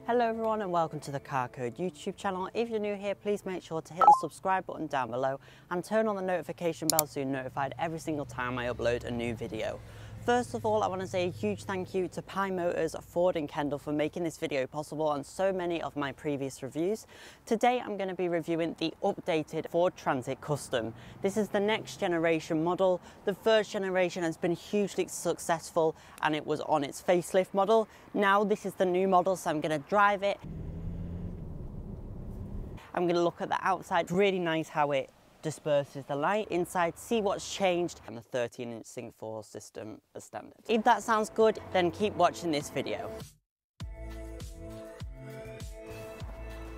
Hello everyone and welcome to the Carcode YouTube channel. If you're new here, please make sure to hit the subscribe button down below and turn on the notification bell so you're notified every single time I upload a new video. First of all, I want to say a huge thank you to Pi Motors, Ford and Kendall for making this video possible and so many of my previous reviews. Today I'm going to be reviewing the updated Ford Transit Custom. This is the next generation model. The first generation has been hugely successful and it was on its facelift model. Now this is the new model, so I'm going to drive it. I'm going to look at the outside. Really nice how it disperses the light inside, see what's changed, and the 13-inch Sync 4 system as standard. If that sounds good, then keep watching this video.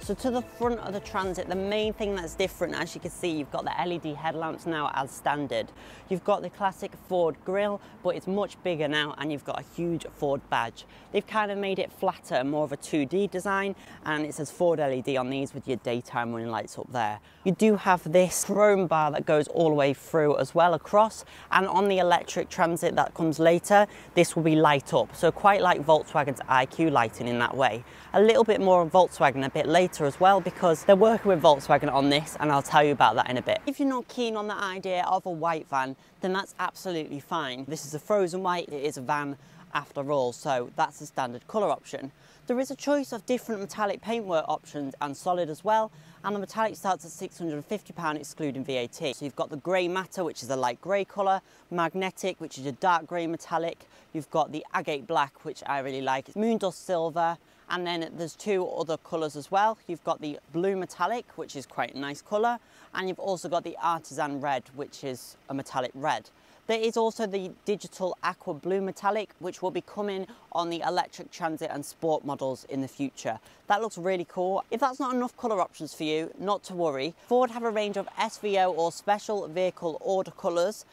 So to the front of the Transit, the main thing that's different, as you can see, you've got the LED headlamps now as standard. You've got the classic Ford grille, but it's much bigger now, and you've got a huge Ford badge. They've kind of made it flatter, more of a 2D design, and it says Ford LED on these with your daytime running lights up there. You do have this chrome bar that goes all the way through as well across, and on the electric Transit that comes later, this will be light up. So quite like Volkswagen's IQ lighting in that way. A little bit more on Volkswagen a bit later as well, because they're working with Volkswagen on this, and I'll tell you about that in a bit. If you're not keen on the idea of a white van, then that's absolutely fine. This is a frozen white, it is a van after all, so that's the standard colour option. There is a choice of different metallic paintwork options and solid as well, and the metallic starts at £650 excluding VAT. So you've got the grey matter, which is a light grey colour, magnetic, which is a dark grey metallic, you've got the agate black, which I really like, it's moondust silver, and then there's two other colours as well. You've got the blue metallic, which is quite a nice colour, and you've also got the artisan red, which is a metallic red. There is also the digital aqua blue metallic, which will be coming on the electric Transit and Sport models in the future. That looks really cool. If that's not enough colour options for you, not to worry. Ford have a range of SVO or special vehicle order colours,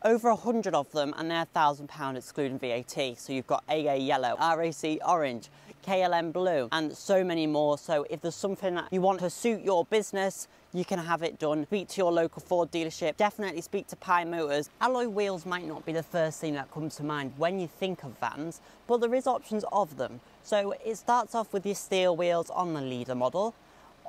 over 100 of them, and they're £1,000 excluding VAT. So you've got AA yellow, RAC orange, KLM blue, and so many more. So if there's something that you want to suit your business, you can have it done. Speak to your local Ford dealership. Definitely speak to Pi Motors. Alloy wheels might not be the first thing that comes to mind when you think of vans, but there is options of them. So it starts off with your steel wheels on the leader model.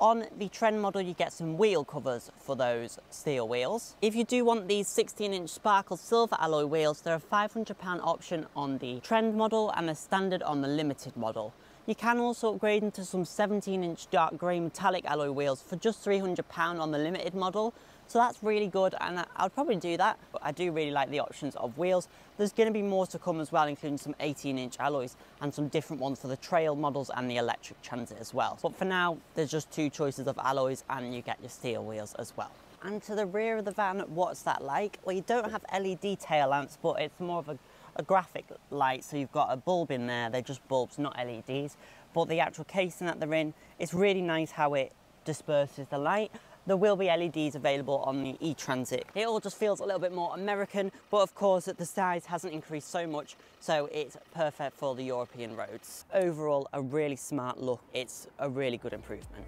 On the Trend model, you get some wheel covers for those steel wheels. If you do want these 16-inch sparkle silver alloy wheels, they're a £500 option on the Trend model and a standard on the Limited model. You can also upgrade into some 17-inch dark grey metallic alloy wheels for just £300 on the Limited model. So that's really good, and I'd probably do that, but I do really like the options of wheels. There's going to be more to come as well, including some 18-inch alloys and some different ones for the trail models and the electric Transit as well. But for now, there's just two choices of alloys and you get your steel wheels as well. And to the rear of the van, what's that like? Well, you don't have LED tail lamps, but it's more of a graphic light, so you've got a bulb in there. They're just bulbs, not LEDs, but the actual casing that they're in, it's really nice how it disperses the light. There will be LEDs available on the e-Transit. It all just feels a little bit more American, but of course the size hasn't increased so much, so it's perfect for the European roads. Overall, a really smart look. It's a really good improvement.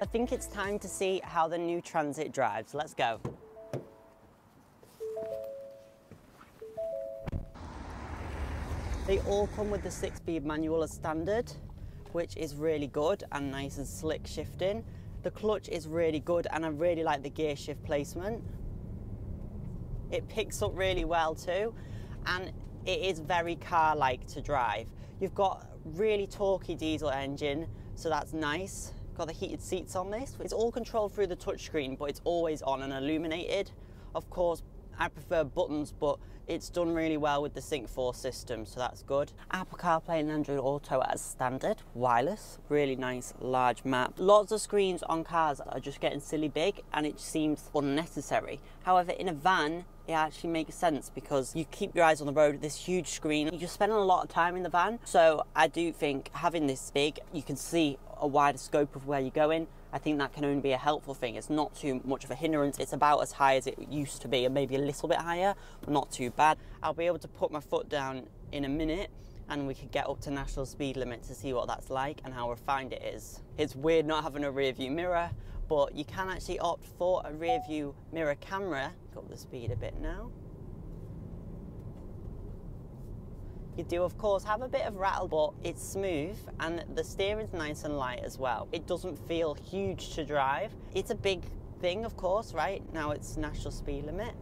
I think it's time to see how the new Transit drives. Let's go. They all come with the 6-speed manual as standard, which is really good and nice and slick shifting. The clutch is really good, and I really like the gear shift placement. It picks up really well too, and it is very car-like to drive. You've got really torquey diesel engine, so that's nice. Got the heated seats on this. It's all controlled through the touchscreen, but it's always on and illuminated. Of course, I prefer buttons, but it's done really well with the Sync 4 system, so that's good. Apple CarPlay and Android Auto as standard, wireless, really nice large map. Lots of screens on cars are just getting silly big and it seems unnecessary. However, in a van, it actually makes sense because you keep your eyes on the road with this huge screen. You're spending a lot of time in the van, so I do think having this big, you can see a wider scope of where you're going. I think that can only be a helpful thing. It's not too much of a hindrance. It's about as high as it used to be, and maybe a little bit higher, but not too bad. I'll be able to put my foot down in a minute and we could get up to national speed limit to see what that's like and how refined it is. It's weird not having a rear view mirror, but you can actually opt for a rear view mirror camera. Got the speed a bit now. You do of course have a bit of rattle, but it's smooth and the steering's nice and light as well. It doesn't feel huge to drive. It's a big thing of course, right? Now it's national speed limit.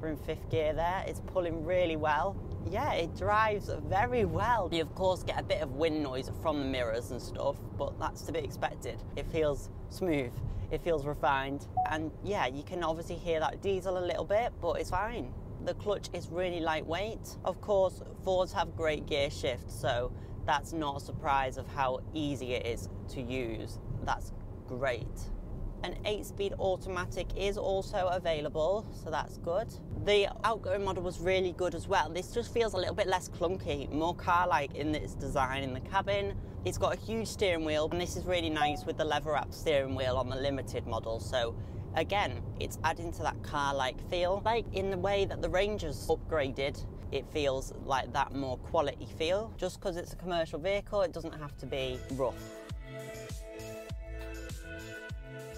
We're in 5th gear there, it's pulling really well. Yeah, it drives very well. You of course get a bit of wind noise from the mirrors and stuff, but that's to be expected. It feels smooth, it feels refined, and yeah, you can obviously hear that diesel a little bit, but it's fine. The clutch is really lightweight. Of course, Fords have great gear shift, so that's not a surprise of how easy it is to use. That's great. An 8-speed automatic is also available, so that's good. The outgoing model was really good as well. This just feels a little bit less clunky, more car-like in its design in the cabin. It's got a huge steering wheel, and this is really nice with the lever-wrapped steering wheel on the limited model. So again, it's adding to that car-like feel. Like in the way that the Ranger's upgraded, it feels like that more quality feel. Just because it's a commercial vehicle, it doesn't have to be rough.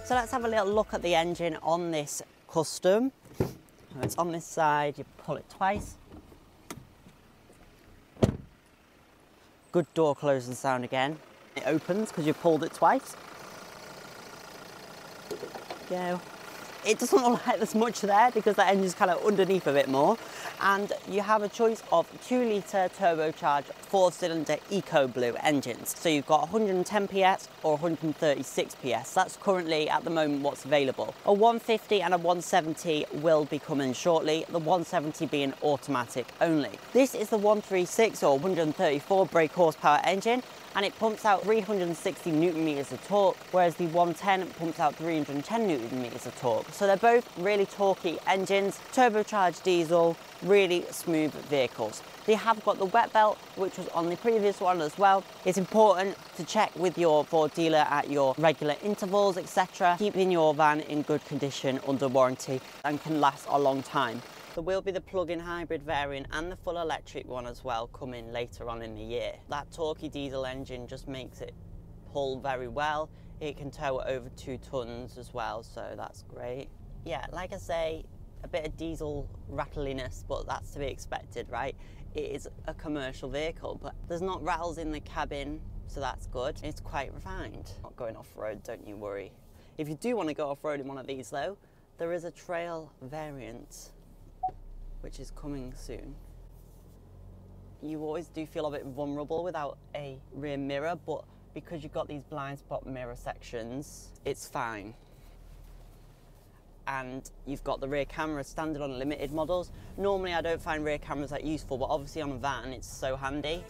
So let's have a little look at the engine on this Custom. It's on this side, you pull it twice. Good door closing sound again. It opens because you pulled it twice. Go. It doesn't look like there's much there because the engine's kind of underneath a bit more. And you have a choice of 2-litre turbocharged 4-cylinder Eco Blue engines. So you've got 110 PS or 136 PS. That's currently at the moment what's available. A 150 and a 170 will be coming shortly, the 170 being automatic only. This is the 136 or 134 brake horsepower engine, and it pumps out 360 Newton meters of torque, whereas the 110 pumps out 310 Newton meters of torque. So they're both really torquey engines, turbocharged diesel, really smooth vehicles. They have got the wet belt, which was on the previous one as well. It's important to check with your Ford dealer at your regular intervals, etc. Keeping your van in good condition under warranty and can last a long time. There will be the plug-in hybrid variant and the full electric one as well coming later on in the year. That torquey diesel engine just makes it pull very well. It can tow over 2 tons as well, so that's great. Yeah, like I say, a bit of diesel rattliness, but that's to be expected, right? It is a commercial vehicle, but there's not rattles in the cabin, so that's good. It's quite refined. Not going off-road, don't you worry. If you do want to go off-road in one of these though, there is a trail variant, which is coming soon. You always do feel a bit vulnerable without a rear mirror, but because you've got these blind spot mirror sections, it's fine. And you've got the rear camera standard on limited models. Normally I don't find rear cameras that useful, but obviously on a van it's so handy.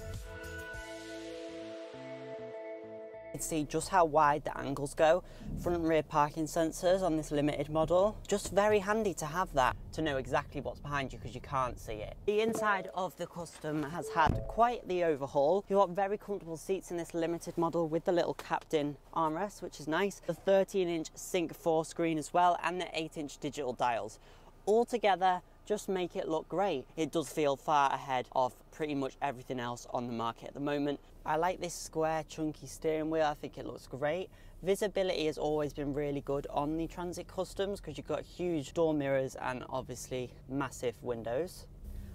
You can see just how wide the angles go. Front and rear parking sensors on this limited model. Just very handy to have that, to know exactly what's behind you because you can't see it. The inside of the Custom has had quite the overhaul. You've got very comfortable seats in this limited model with the little captain armrest, which is nice. The 13-inch Sync 4 screen as well, and the 8-inch digital dials. All together, just make it look great. It does feel far ahead of pretty much everything else on the market at the moment. I like this square chunky steering wheel, I think it looks great. Visibility has always been really good on the Transit Customs because you've got huge door mirrors and obviously massive windows.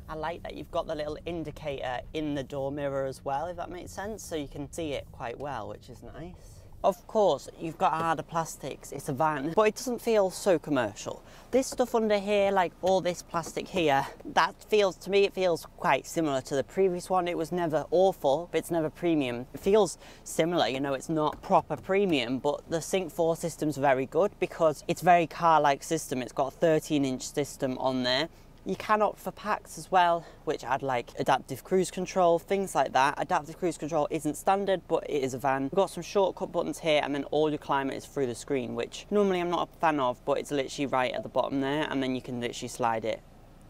I like that you've got the little indicator in the door mirror as well, if that makes sense, so you can see it quite well, which is nice. Of course, you've got harder plastics, it's a van, but it doesn't feel so commercial. This stuff under here, like all this plastic here, that feels, to me, it feels quite similar to the previous one. It was never awful, but it's never premium. It feels similar, you know, it's not proper premium, but the Sync 4 system's very good because it's very car-like system. It's got a 13-inch system on there. You can opt for packs as well, which add like adaptive cruise control, things like that. Adaptive cruise control isn't standard, but it is a van. We've got some shortcut buttons here, and then all your climate is through the screen, which normally I'm not a fan of, but it's literally right at the bottom there, and then you can literally slide it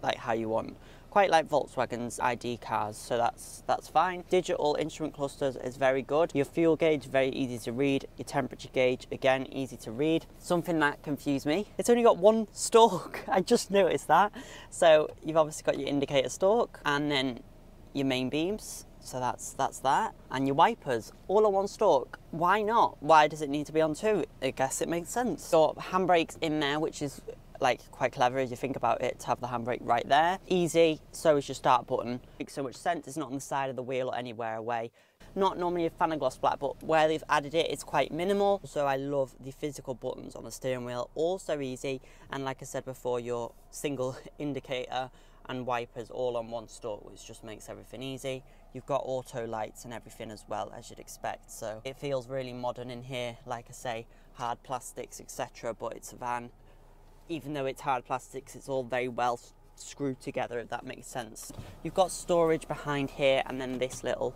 like how you want. Quite like Volkswagen's ID cars, so that's fine. Digital instrument clusters is very good. Your fuel gauge, very easy to read. Your temperature gauge, again, easy to read. Something that confused me, it's only got one stalk. I just noticed that. So you've obviously got your indicator stalk and then your main beams. So that's that. And your wipers, all on one stalk. Why not? Why does it need to be on two? I guess it makes sense. Your handbrakes in there, which is like quite clever if you think about it, to have the handbrake right there. Easy, so is your start button. Makes so much sense, it's not on the side of the wheel or anywhere away. Not normally a fan of gloss black, but where they've added it, it's quite minimal. So I love the physical buttons on the steering wheel, also easy. And like I said before, your single indicator and wipers all on one stalk, which just makes everything easy. You've got auto lights and everything as well, as you'd expect. So it feels really modern in here, like I say, hard plastics, etc. But it's a van. Even though it's hard plastics, it's all very well screwed together, if that makes sense. You've got storage behind here, and then this little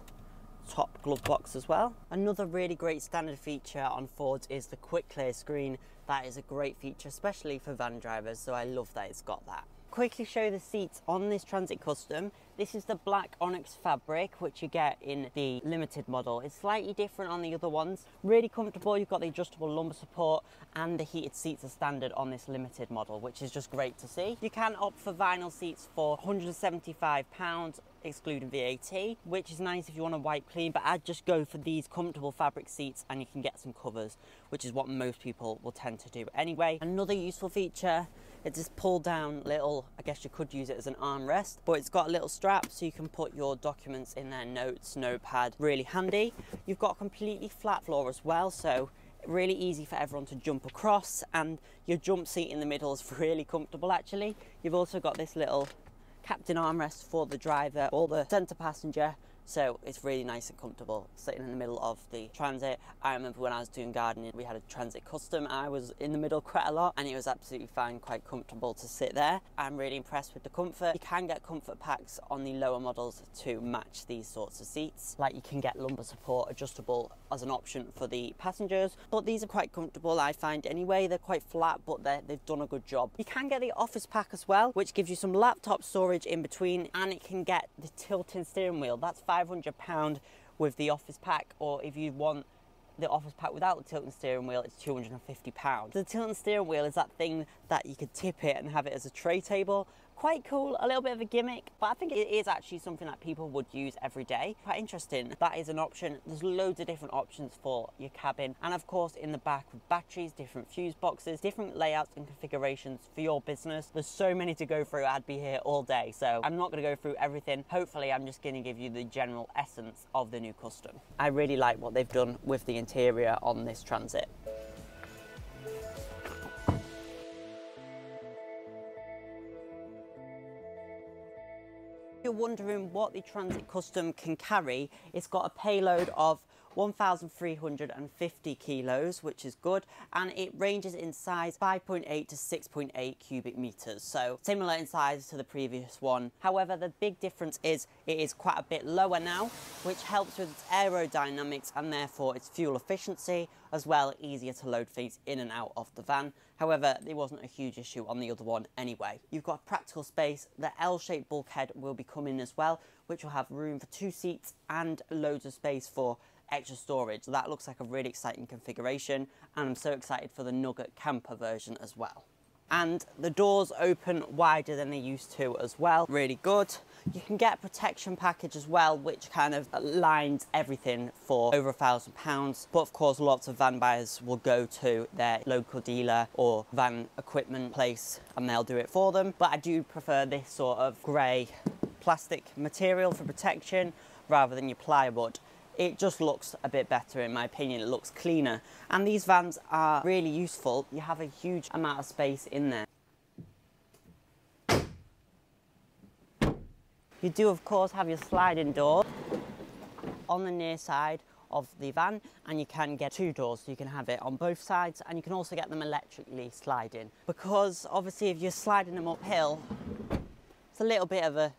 top glove box as well. Another really great standard feature on Fords is the quick clear screen. That is a great feature, especially for van drivers, so I love that it's got that. Quickly show the seats on this Transit Custom. This is the black onyx fabric, which you get in the limited model. It's slightly different on the other ones. Really comfortable. You've got the adjustable lumbar support, and the heated seats are standard on this limited model, which is just great to see. You can opt for vinyl seats for £175, excluding VAT, which is nice if you want to wipe clean, but I'd just go for these comfortable fabric seats, and you can get some covers, which is what most people will tend to do anyway. Another useful feature, it's this pull down little, I guess you could use it as an armrest, but it's got a little strap so you can put your documents in there, notes, notepad, really handy. You've got a completely flat floor as well, so really easy for everyone to jump across, and your jump seat in the middle is really comfortable actually. You've also got this little captain armrest for the driver or the centre passenger, so it's really nice and comfortable sitting in the middle of the Transit. I remember when I was doing gardening, we had a Transit Custom. I was in the middle quite a lot, and it was absolutely fine, quite comfortable to sit there. I'm really impressed with the comfort. You can get comfort packs on the lower models to match these sorts of seats. Like you can get lumbar support adjustable as an option for the passengers, but these are quite comfortable, I find anyway. They're quite flat, but they've done a good job. You can get the office pack as well, which gives you some laptop storage in between, and it can get the tilting steering wheel. That's £500 with the office pack, or if you want the office pack without the tilting steering wheel, it's £250. The tilting steering wheel is that thing that you could tip it and have it as a tray table. Quite cool, a little bit of a gimmick, but I think it is actually something that people would use every day. Quite interesting, that is an option. There's loads of different options for your cabin, and of course in the back with batteries, different fuse boxes, different layouts and configurations for your business. There's so many to go through, I'd be here all day, so I'm not going to go through everything. Hopefully I'm just going to give you the general essence of the new Custom. I really like what they've done with the interior on this Transit. You're wondering what the Transit Custom can carry, it's got a payload of 1,350 kilos, which is good, and it ranges in size 5.8 to 6.8 cubic meters, so similar in size to the previous one. However, the big difference is it is quite a bit lower now, which helps with its aerodynamics and therefore its fuel efficiency, as well easier to load things in and out of the van. However, there wasn't a huge issue on the other one anyway. You've got practical space. The L-shaped bulkhead will be coming as well, which will have room for 2 seats and loads of space for extra storage. So that looks like a really exciting configuration, and I'm so excited for the Nugget camper version as well. And the doors open wider than they used to as well, really good. You can get a protection package as well, which kind of lines everything for over £1,000. But of course, lots of van buyers will go to their local dealer or van equipment place and they'll do it for them. But I do prefer this sort of grey plastic material for protection rather than your plywood. It just looks a bit better in my opinion, it looks cleaner. And these vans are really useful, you have a huge amount of space in there. You do of course have your sliding door on the near side of the van, and you can get 2 doors, so you can have it on both sides, and you can also get them electrically sliding. Because obviously if you're sliding them uphill, it's a little bit of a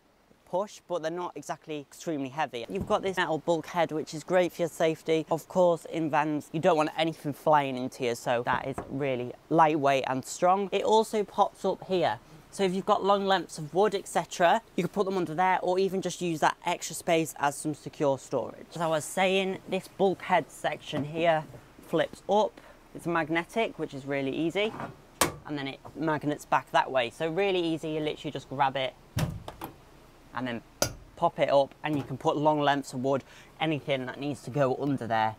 push, but they're not exactly extremely heavy. You've got this metal bulkhead, which is great for your safety. Of course, in vans, you don't want anything flying into you, so that is really lightweight and strong. It also pops up here. So if you've got long lengths of wood, etc., you could put them under there, or even just use that extra space as some secure storage. As I was saying, this bulkhead section here flips up. It's magnetic, which is really easy, and then it magnets back that way. So really easy, you literally just grab it and then pop it up, and you can put long lengths of wood, anything that needs to go under there.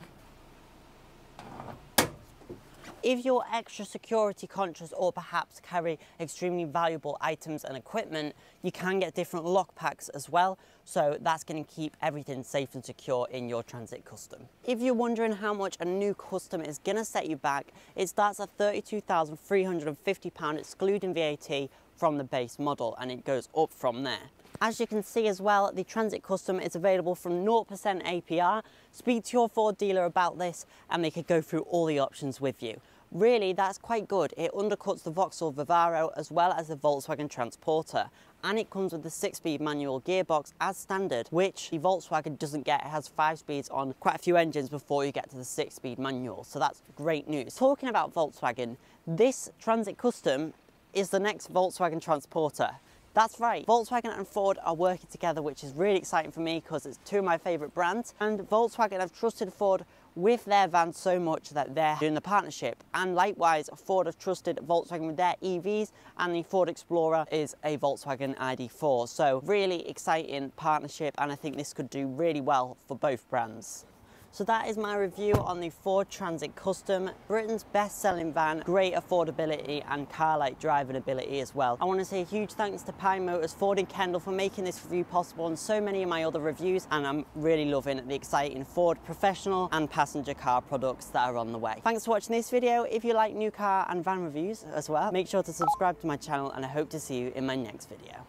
If you're extra security conscious or perhaps carry extremely valuable items and equipment, you can get different lock packs as well. So that's going to keep everything safe and secure in your Transit Custom. If you're wondering how much a new Custom is going to set you back, it starts at £32,350 excluding VAT from the base model, and it goes up from there. As you can see as well, the Transit Custom is available from 0% APR. Speak to your Ford dealer about this and they could go through all the options with you. Really, that's quite good. It undercuts the Vauxhall Vivaro as well as the Volkswagen Transporter, and it comes with the 6-speed manual gearbox as standard, which the Volkswagen doesn't get. It has 5 speeds on quite a few engines before you get to the 6-speed manual, so that's great news. Talking about Volkswagen, this Transit Custom is the next Volkswagen Transporter. That's right, Volkswagen and Ford are working together, which is really exciting for me because it's two of my favourite brands, and Volkswagen have trusted Ford with their vans so much that they're doing the partnership, and likewise Ford have trusted Volkswagen with their EVs, and the Ford Explorer is a Volkswagen ID4. So really exciting partnership, and I think this could do really well for both brands. So that is my review on the Ford Transit Custom, Britain's best-selling van, great affordability and car-like driving ability as well. I want to say a huge thanks to Pine Motors, Ford and Kendall for making this review possible, and so many of my other reviews, and I'm really loving the exciting Ford professional and passenger car products that are on the way. Thanks for watching this video. If you like new car and van reviews as well, make sure to subscribe to my channel, and I hope to see you in my next video.